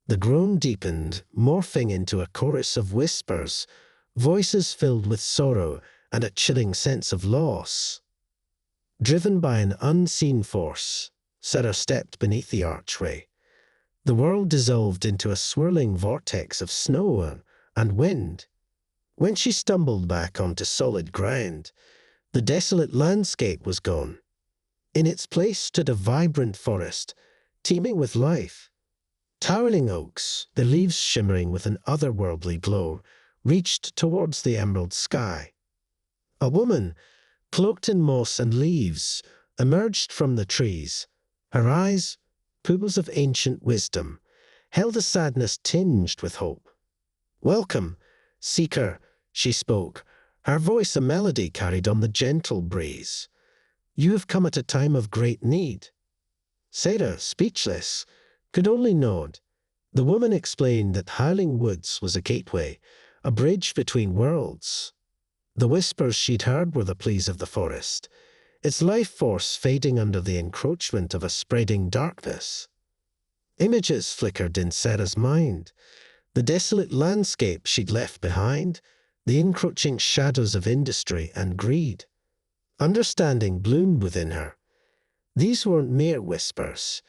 Speaker 1: The groan deepened, morphing into a chorus of whispers, voices filled with sorrow and a chilling sense of loss. Driven by an unseen force, Sarah stepped beneath the archway. The world dissolved into a swirling vortex of snow and wind. When she stumbled back onto solid ground, the desolate landscape was gone. In its place stood a vibrant forest, teeming with life. Towering oaks, their leaves shimmering with an otherworldly glow, reached towards the emerald sky. A woman, cloaked in moss and leaves, emerged from the trees. Her eyes, pupils of ancient wisdom, held a sadness tinged with hope. "Welcome, seeker," she spoke, her voice a melody carried on the gentle breeze. "You have come at a time of great need." Sarah, speechless, could only nod. The woman explained that Howling Woods was a gateway, a bridge between worlds. The whispers she'd heard were the pleas of the forest, its life force fading under the encroachment of a spreading darkness. Images flickered in Sarah's mind, the desolate landscape she'd left behind, the encroaching shadows of industry and greed. Understanding bloomed within her. These weren't mere whispers.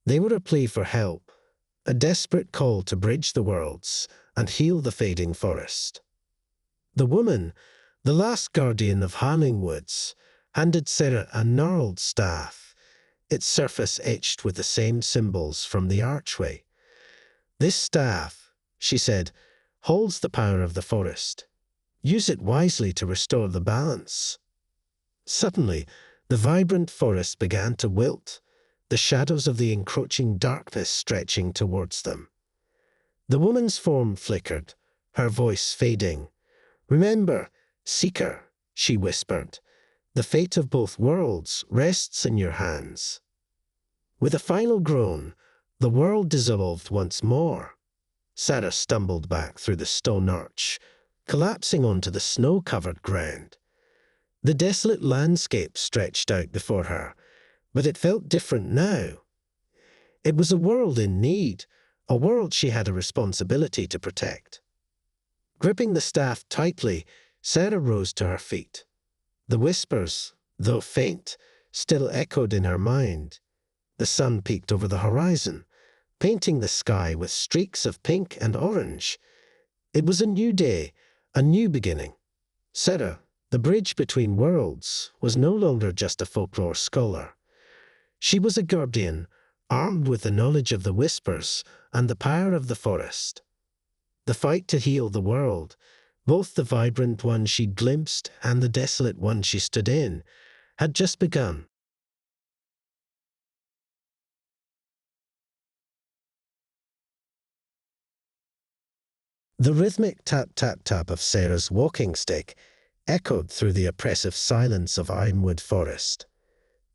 Speaker 1: They were a plea for help, a desperate call to bridge the worlds and heal the fading forest. The woman, the last guardian of Howling Woods, handed Sarah a gnarled staff, its surface etched with the same symbols from the archway. "This staff," she said, "holds the power of the forest. Use it wisely to restore the balance." Suddenly, The vibrant forest began to wilt, the shadows of the encroaching darkness stretching towards them. The woman's form flickered, her voice fading. "Remember, Seeker," she whispered, "the fate of both worlds rests in your hands." With a final groan, the world dissolved once more. Sarah stumbled back through the stone arch, collapsing onto the snow-covered ground. The desolate landscape stretched out before her, but it felt different now. It was a world in need, a world she had a responsibility to protect. Gripping the staff tightly, Sarah rose to her feet. The whispers, though faint, still echoed in her mind. The sun peeked over the horizon, painting the sky with streaks of pink and orange. It was a new day, a new beginning. Sarah, the bridge between worlds, was no longer just a folklore scholar. She was a guardian, armed with the knowledge of the whispers and the power of the forest. The fight to heal the world, both the vibrant one she'd glimpsed and the desolate one she stood in, had just begun. The rhythmic tap-tap-tap of Sarah's walking stick echoed through the oppressive silence of Ironwood Forest.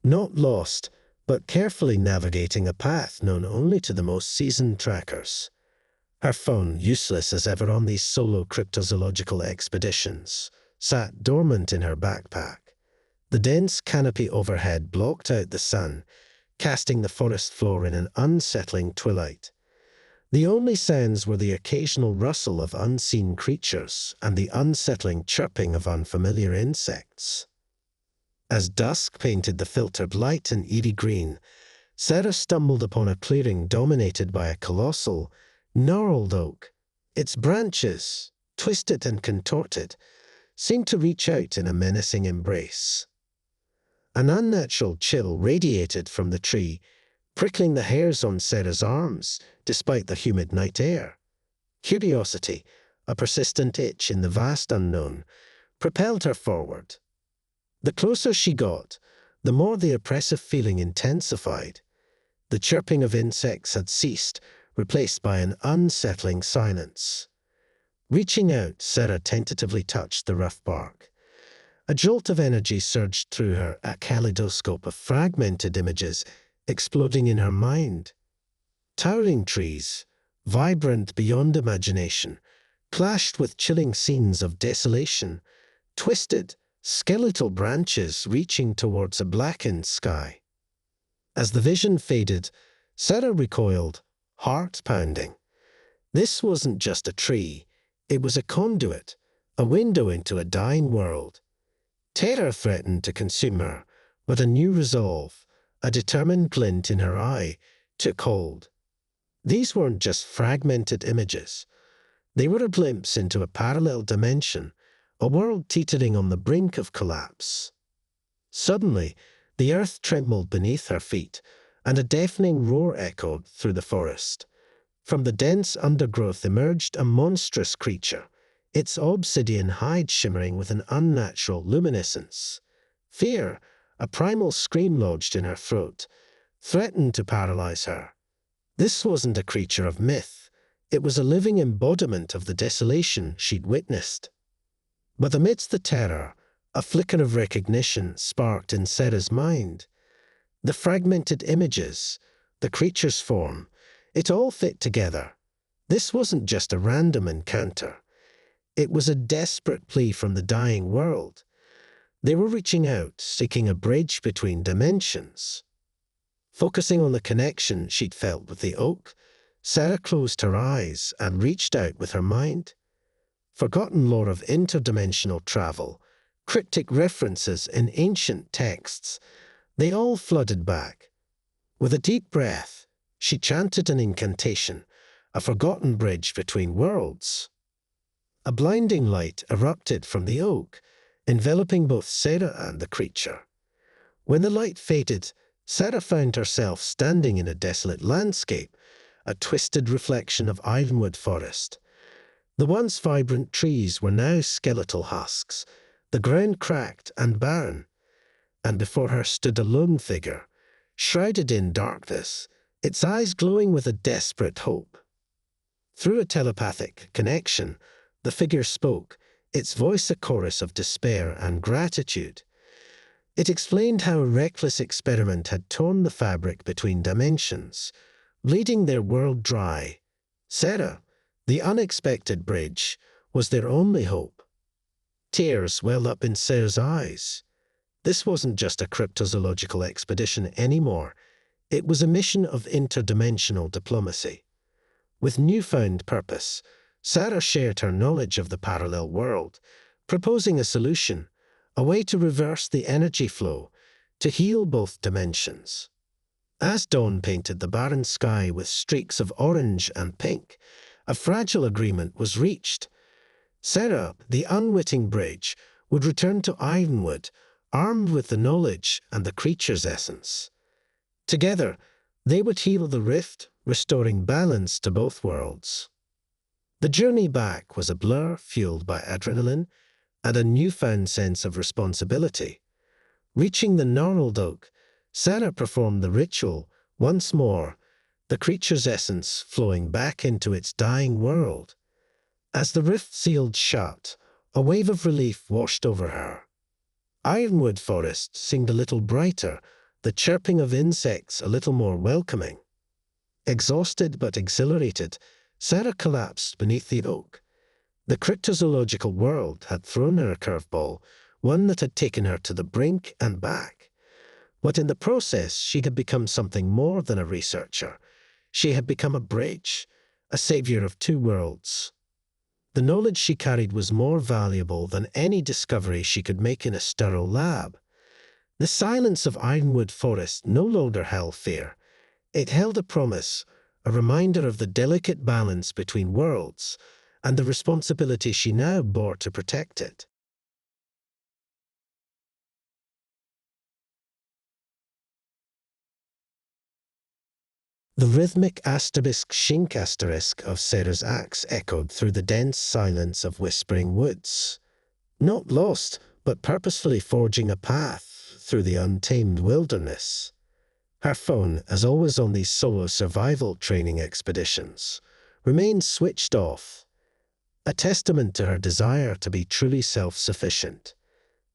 Speaker 1: Not lost, but carefully navigating a path known only to the most seasoned trackers. Her phone, useless as ever on these solo cryptozoological expeditions, sat dormant in her backpack. The dense canopy overhead blocked out the sun, casting the forest floor in an unsettling twilight. The only sounds were the occasional rustle of unseen creatures and the unsettling chirping of unfamiliar insects. As dusk painted the filtered light an eerie green, Sarah stumbled upon a clearing dominated by a colossal, gnarled oak. Its branches, twisted and contorted, seemed to reach out in a menacing embrace. An unnatural chill radiated from the tree, prickling the hairs on Sarah's arms despite the humid night air. Curiosity, a persistent itch in the vast unknown, propelled her forward. The closer she got, the more the oppressive feeling intensified. The chirping of insects had ceased, replaced by an unsettling silence. Reaching out, Sarah tentatively touched the rough bark. A jolt of energy surged through her, a kaleidoscope of fragmented images exploding in her mind. Towering trees, vibrant beyond imagination, clashed with chilling scenes of desolation, twisted, skeletal branches reaching towards a blackened sky. As the vision faded, Sarah recoiled, heart pounding. This wasn't just a tree, it was a conduit, a window into a dying world. Terror threatened to consume her, but a new resolve, a determined glint in her eye, took hold. These weren't just fragmented images. They were a glimpse into a parallel dimension, a world teetering on the brink of collapse. Suddenly, the earth trembled beneath her feet, and a deafening roar echoed through the forest. From the dense undergrowth emerged a monstrous creature, its obsidian hide shimmering with an unnatural luminescence. Fear, a primal scream lodged in her throat, threatened to paralyze her. This wasn't a creature of myth. It was a living embodiment of the desolation she'd witnessed. But amidst the terror, a flicker of recognition sparked in Sarah's mind. The fragmented images, the creature's form, it all fit together. This wasn't just a random encounter. It was a desperate plea from the dying world. They were reaching out, seeking a bridge between dimensions. Focusing on the connection she'd felt with the oak, Sarah closed her eyes and reached out with her mind. Forgotten lore of interdimensional travel, cryptic references in ancient texts, they all flooded back. With a deep breath, she chanted an incantation, a forgotten bridge between worlds. A blinding light erupted from the oak, enveloping both Sarah and the creature. When the light faded, Sarah found herself standing in a desolate landscape, a twisted reflection of Ironwood Forest. The once vibrant trees were now skeletal husks, the ground cracked and barren. and before her stood a lone figure, shrouded in darkness, its eyes glowing with a desperate hope. Through a telepathic connection, the figure spoke, its voice a chorus of despair and gratitude. It explained how a reckless experiment had torn the fabric between dimensions, bleeding their world dry. Sarah, the unexpected bridge, was their only hope. Tears welled up in Sarah's eyes. This wasn't just a cryptozoological expedition anymore. It was a mission of interdimensional diplomacy. With newfound purpose, Sarah shared her knowledge of the parallel world, proposing a solution, a way to reverse the energy flow, to heal both dimensions. As dawn painted the barren sky with streaks of orange and pink, a fragile agreement was reached. Sarah, the unwitting bridge, would return to Ironwood, armed with the knowledge and the creature's essence. Together, they would heal the rift, restoring balance to both worlds. The journey back was a blur fueled by adrenaline and a newfound sense of responsibility. Reaching the gnarled oak, Sarah performed the ritual once more, the creature's essence flowing back into its dying world. As the rift sealed shut, a wave of relief washed over her. Ironwood Forest seemed a little brighter, the chirping of insects a little more welcoming. Exhausted but exhilarated, Sarah collapsed beneath the oak. The cryptozoological world had thrown her a curveball, one that had taken her to the brink and back. But in the process, she had become something more than a researcher. She had become a bridge, a savior of two worlds. The knowledge she carried was more valuable than any discovery she could make in a sterile lab. The silence of Ironwood Forest no longer held fear. It held a promise, a reminder of the delicate balance between worlds, and the responsibility she now bore to protect it. The rhythmic asterisk shink asterisk of Sarah's axe echoed through the dense silence of whispering woods. Not lost, but purposefully forging a path through the untamed wilderness. Her phone, as always on these solo survival training expeditions, remained switched off, a testament to her desire to be truly self-sufficient.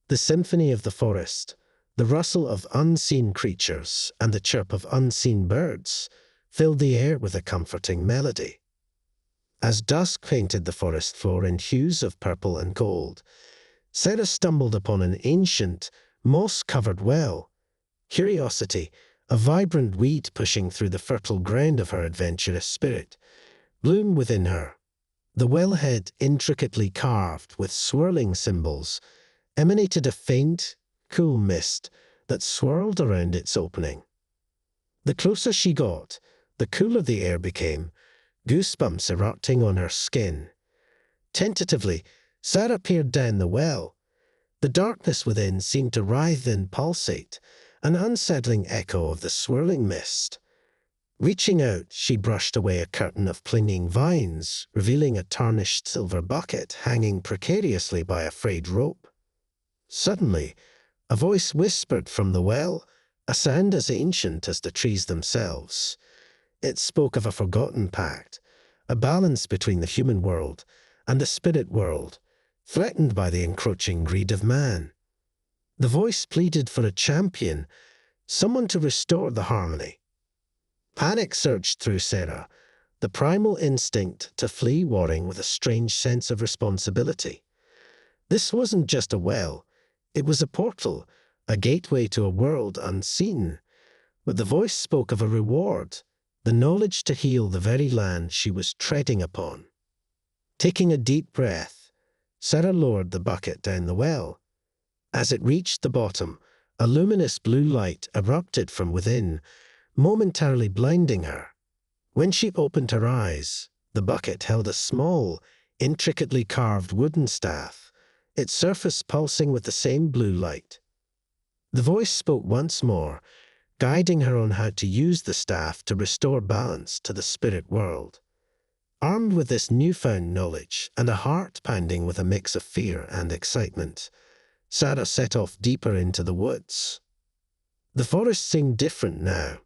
Speaker 1: The symphony of the forest, the rustle of unseen creatures, and the chirp of unseen birds filled the air with a comforting melody. As dusk painted the forest floor in hues of purple and gold, Sarah stumbled upon an ancient, moss-covered well. Curiosity, a vibrant weed pushing through the fertile ground of her adventurous spirit, bloomed within her. The wellhead, intricately carved with swirling symbols, emanated a faint, cool mist that swirled around its opening. The closer she got, the cooler the air became, goosebumps erupting on her skin. Tentatively, Sarah peered down the well. The darkness within seemed to writhe and pulsate, an unsettling echo of the swirling mist. Reaching out, she brushed away a curtain of clinging vines, revealing a tarnished silver bucket hanging precariously by a frayed rope. Suddenly, a voice whispered from the well, a sound as ancient as the trees themselves. It spoke of a forgotten pact, a balance between the human world and the spirit world, threatened by the encroaching greed of man. The voice pleaded for a champion, someone to restore the harmony. Panic surged through Sarah, the primal instinct to flee warring with a strange sense of responsibility. This wasn't just a well, it was a portal, a gateway to a world unseen. But the voice spoke of a reward, the knowledge to heal the very land she was treading upon. Taking a deep breath, Sarah lowered the bucket down the well. As it reached the bottom, a luminous blue light erupted from within, momentarily blinding her. When she opened her eyes, the bucket held a small, intricately carved wooden staff, its surface pulsing with the same blue light. The voice spoke once more, guiding her on how to use the staff to restore balance to the spirit world. Armed with this newfound knowledge and a heart pounding with a mix of fear and excitement, Sarah set off deeper into the woods. The forest seemed different now.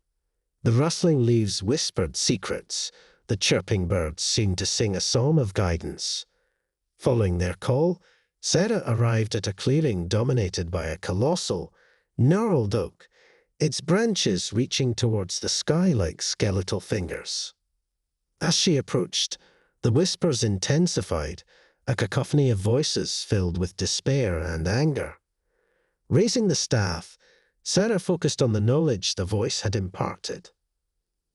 Speaker 1: The rustling leaves whispered secrets. The chirping birds seemed to sing a psalm of guidance. Following their call, Sarah arrived at a clearing dominated by a colossal, gnarled oak, its branches reaching towards the sky like skeletal fingers. As she approached, the whispers intensified, a cacophony of voices filled with despair and anger. Raising the staff, Sarah focused on the knowledge the voice had imparted.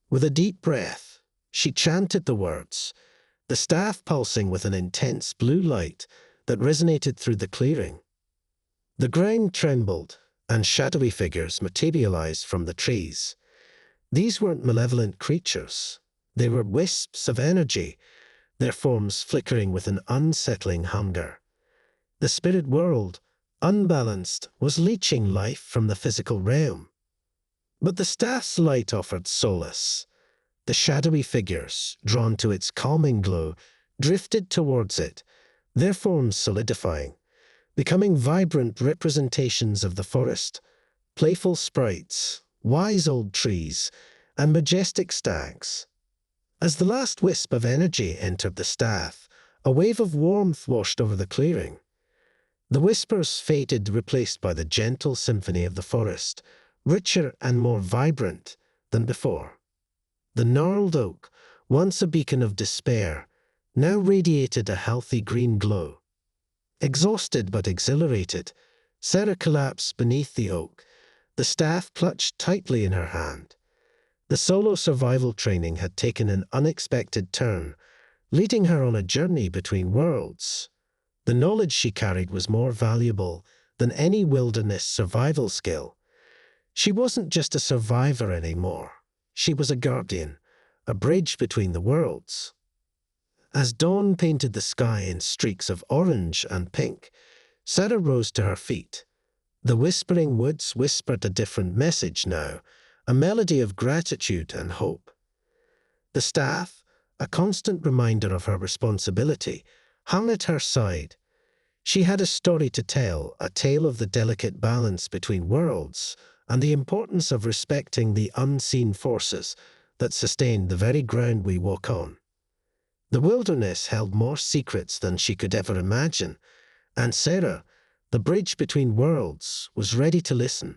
Speaker 1: With a deep breath, she chanted the words, the staff pulsing with an intense blue light that resonated through the clearing. The ground trembled, and shadowy figures materialized from the trees. These weren't malevolent creatures. They were wisps of energy, their forms flickering with an unsettling hunger. The spirit world, unbalanced, was leeching life from the physical realm. But the staff's light offered solace. The shadowy figures, drawn to its calming glow, drifted towards it, their forms solidifying, becoming vibrant representations of the forest, playful sprites, wise old trees, and majestic stags. As the last wisp of energy entered the staff, a wave of warmth washed over the clearing. The whispers faded, replaced by the gentle symphony of the forest, richer and more vibrant than before. The gnarled oak, once a beacon of despair, now radiated a healthy green glow. Exhausted but exhilarated, Sarah collapsed beneath the oak, the staff clutched tightly in her hand. The solo survival training had taken an unexpected turn, leading her on a journey between worlds. The knowledge she carried was more valuable than any wilderness survival skill. She wasn't just a survivor anymore. She was a guardian, a bridge between the worlds. As dawn painted the sky in streaks of orange and pink, Sarah rose to her feet. The whispering woods whispered a different message now, a melody of gratitude and hope. The staff, a constant reminder of her responsibility, hung at her side. She had a story to tell, a tale of the delicate balance between worlds and the importance of respecting the unseen forces that sustain the very ground we walk on. The wilderness held more secrets than she could ever imagine, and Sarah, the bridge between worlds, was ready to listen.